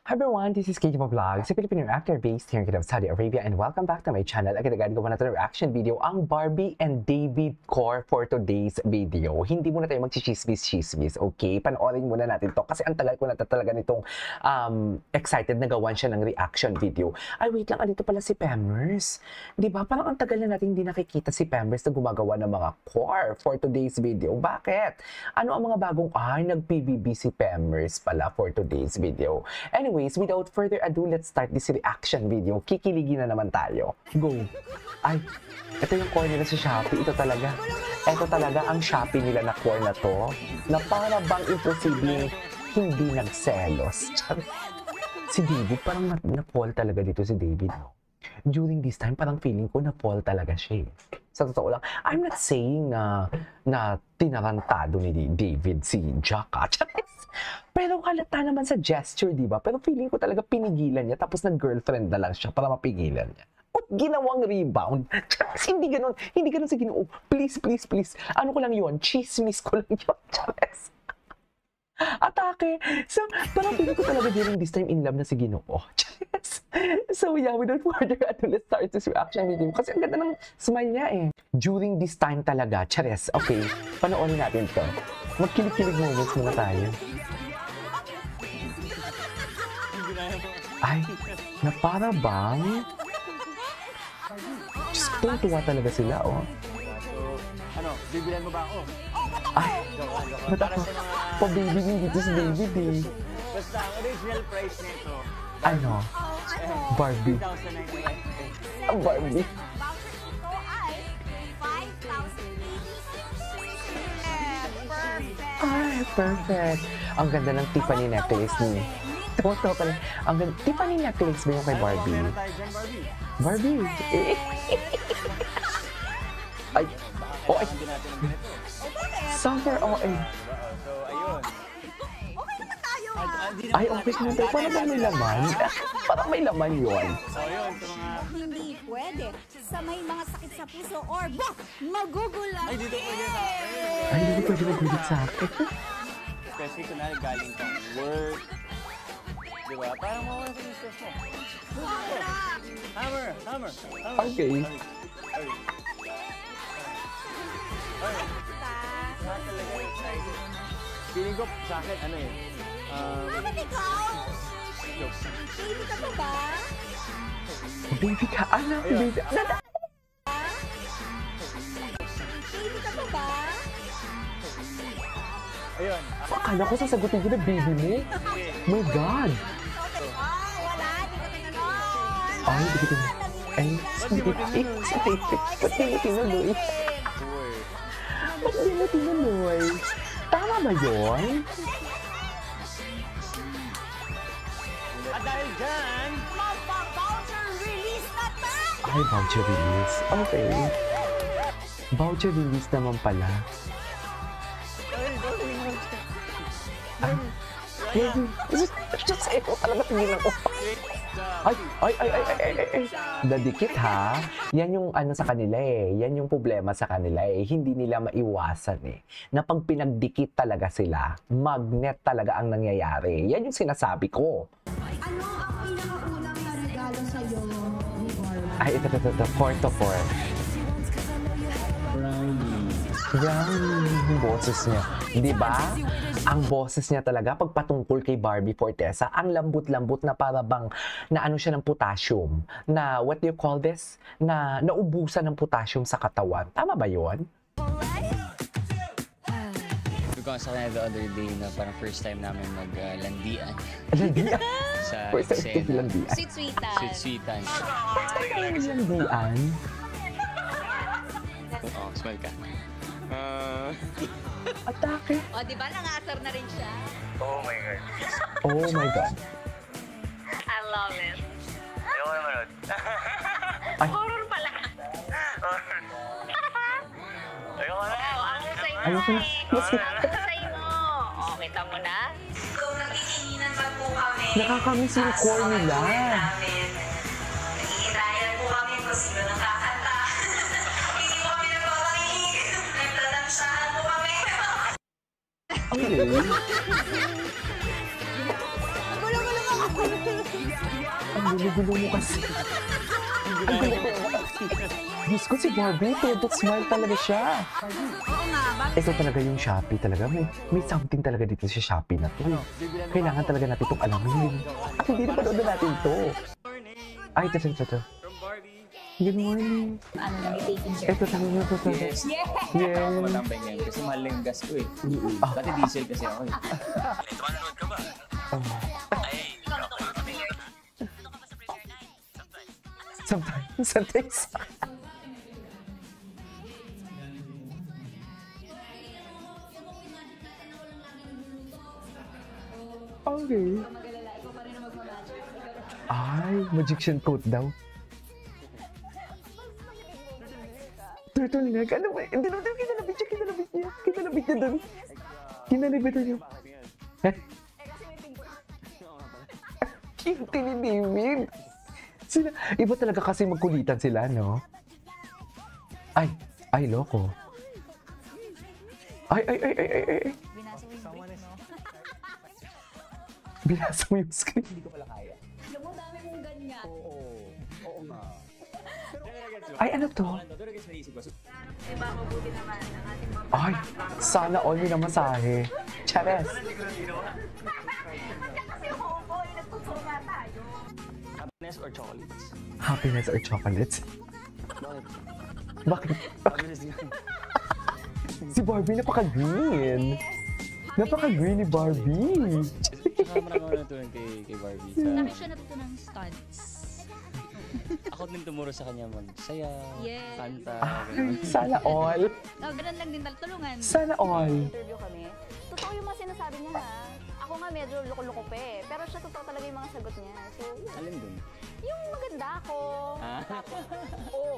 Hi everyone, this is Katie Vlogs, a Filipino actor based here in Kingdom of Saudi Arabia, and welcome back to my channel. Agad-agad gawa natin reaction video ang Barbie and David core for today's video. Hindi muna tayo magchichismis-chismis, okay? Panoorin muna natin to kasi ang tagal ko na talaga nitong excited na gawan siya ng reaction video. Ay wait lang, andito pala si Pemmers. Diba? Parang ang tagal na natin hindi nakikita si Pemmers na gumagawa ng mga core for today's video. Bakit? Ano ang mga bagong nag-PBB si Pemmers pala for today's video? Anyways, without further ado, let's start this reaction video. Kikiligin na naman tayo. Go! Ay, ito yung core nila sa Shopee. Ito talaga ang Shopee nila na core na to, na para bang imposibleng hindi nagselos. Si David, parang na-fall talaga dito si David. During this time, parang feeling ko na-fall talaga siya. Sa totoo lang, I'm not saying na tinarantado ni David si Jaka. Pero halata naman sa gesture, di ba? Pero feeling ko talaga pinigilan niya, tapos nag-girlfriend na lang siya para mapigilan niya. At ginawang rebound. Hindi ganun sa Ginoo. Please, please, please. Ano ko lang yun? Chismis ko lang yun. Chares. Atake. So, parang feeling ko talaga during this time in love na si Ginoo. Chares. So yeah, without further ado, let's start this reaction video. Kasi ang ganda ng smile niya eh. During this time talaga. Chares. Okay, panoorin natin to. Magkilig-kilig moments muna tayo. Ay, na para bang? Diyos ko, tuwa talaga sila, oh. Ano, bibilan mo ba ako? Ay, ba't ako? Pa-baby din dito si David, eh. Basta, ang original price nito. Ano? Barbie. 2,099. Ang Barbie. Ay, perfect. Ang ganda ng Tiffany necklace ni. Ito pala. Ang ganda. Tiffany necklace ba yung kay Barbie? Meron tayo dyan, Barbie. Barbie. Ay. Oh, ay. Hindi natin ang ganito. Summer, oh, ay. So, ayun. Ay, okay naman tayo. Parang ba may laman? Parang may laman yun. So, ayun. Sa mga... Hindi pwede sa may mga sakit sa puso or magugulat. Ay, dito pwede sa akin. Ay, hindi pwede magulit sa akin. Especially kunwari galing kang work. Diba? Parang mawala sa stress mo. Hammer! Hammer! Hammer! Okay. Ay. Lahat talaga excited. Feeling ko sa akin, ano eh. Bakit ikaw? Jokes. Baby ka pa ba? Baby ka, anak, baby. Baby ka pa ba? Ayun. Akala ko sasagutin ko na baby mo. My God. Wala, hindi ka tinanong. Ay, hindi ko tinanong. Ay, ba't di mo tinuloy? Ba't di mo tinuloy? Tama ba yun? At dahil dyan, Magpa-voucher release na tayo! Ay, voucher release. Okay. Voucher release naman pala. Ay, just say ko talaga tingin ako. Ay. Dadikit ha. Yan yung ano sa kanila eh. Yan yung problema sa kanila eh. Hindi nila maiwasan eh. Na pag pinagdikit talaga sila, magnet talaga ang nangyayari. Yan yung sinasabi ko. Ano ang pinakaunang na regalo sa'yo ni Barbie? Ay, ito. 4 to 4. Brownie. Yung boses niya. Di ba? Ang boses niya talaga, pag patungkol kay Barbie Fortesa, ang lambot-lambot na para bang na ano siya ng potassium. Na, what do you call this? Na naubusan ng potassium sa katawan. Tama ba yun? Because sa kanya the other day na parang first time namin maglandian Landian? sa First time ko eksena. landian. Sweet-sweetan. Sweet-sweetan. First time ko landian. Oh, smile ka. Atake. O, di ba nangasar na rin siya? Oh my God. I love it. ayoko naman nun. Ay, Horror pala. Ayoko na. Ang husay mo ayoko na. Ang husay mo. O, kita mo na? Kung nagtitinginan pa po kami, Nakakamiss yung core nila. naghihintayan po kami kung sino nakakanta. Hindi po kami nagpapakinig. Nagtatansahan po kami. Okay. Gulo-gulo mo. Ang gulo-gulo mo kasi. Ang gulo-gulo. Diyos ko, si Barbie, todo smile talaga siya. Oo nga, bakit? Ito talaga yung Shopee talaga. May something talaga dito sa Shopee na to. Kailangan talaga natin itong alamin. At hindi na panood natin ito. Ay, ito. From Barbie. Good morning. Ano na, may taking care. Ito talaga yung ito. Yes. Yeah. Ako matambay ngayon kasi mahal lang yung gas ko eh. Dati diesel kasi ako eh. Sometimes. Okay. Ay, magician coat daw. Turtleneck? Ano ba? Hindi naman kinalabit niya. Kinalabit niya doon. Kinalabit niya. Cute ni David. Sila, iba talaga kasi magkulitan sila, no? Ay, loko. Ay. Binasa mo yung screen. Hindi ko pala kaya. Alam mo, dami mong ganyan. Oo nga. Ay, ano to? Pero guys, naisip ko. Diba, mabuti naman ang ating mga Ay, sana all na masahe. Chares. kasi hobo, nagtuturo nga tayo. Happiness or chocolates? Happiness or chocolates? Bakit? Happiness din. Si Barbie napaka-green. Napaka-green ni Barbie. Saka marami ako natutunan kay Barbie. Dami siya natuto ng stunts. Ako din tumuro sa kanya magsaya, Yes. kanta, Ay, ganun. sana all. Oh, ganun lang din tulungan. Sana all. Interview kami. Totoo yung mga sinasabi niya ha. Ako nga medyo loko-loko pa eh. Pero siya totoo talaga yung mga sagot niya. So, yun. Alin dun? Yung maganda ako. Ah? Oh,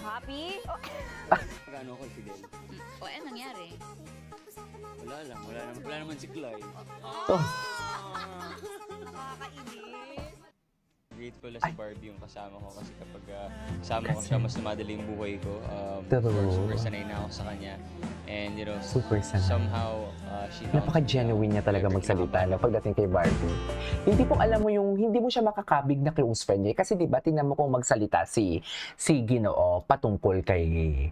happy? Oh. Magkano ako, Fidel? O, ano nangyari? Wala lang, wala naman si Clyde. Oh, Grateful na si Barbie yung kasama ko kasi kapag kasama ko siya, mas lumadali yung buhay ko. True. Super sanay na ako sa kanya. And you know, Super sanay. somehow, she found napaka-genuine niya talaga magsalita no, pagdating kay Barbie. Hindi po alam mo yung, hindi mo siya makakabig na close friend niya. Kasi diba, tingnan mo kung magsalita si Ginoo patungkol kay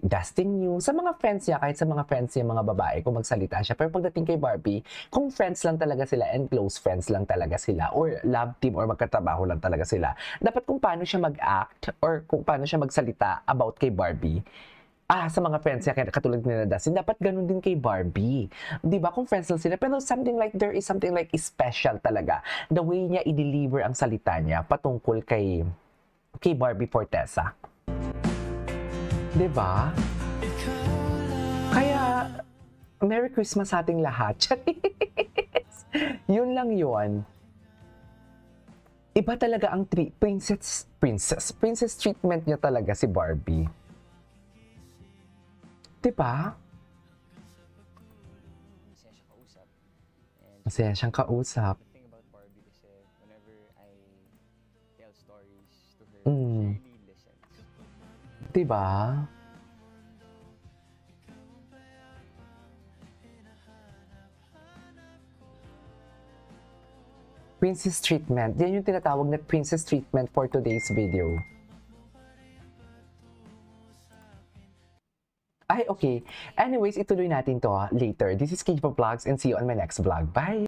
Dustin Yu, sa mga friends niya, kahit sa mga friends niya, mga babae, kung magsalita siya. Pero pagdating kay Barbie, kung friends lang talaga sila and close friends lang talaga sila, or love team, or magkatrabaho lang talaga sila, dapat kung paano siya mag-act, or kung paano siya magsalita about kay Barbie, sa mga friends niya, katulad nila Dustin, dapat ganun din kay Barbie. Di ba? Kung friends lang sila, pero there is something like special talaga. The way niya i-deliver ang salita niya patungkol kay Barbie Fortesa. Di ba? Kaya, Merry Christmas sa ating lahat. Charis! Yun lang yun. Iba talaga ang princess treatment niya talaga si Barbie. Di ba? masaya siya kausap. And Masaya siyang kausap. the thing about Barbie kasi whenever I tell stories to her, Mm. she really listens. Diba? Princess treatment. Yan yung tinatawag na princess treatment for today's video. Ay, okay. Anyways, ituloy natin to later. This is Kate Vlogs and see you on my next vlog. Bye!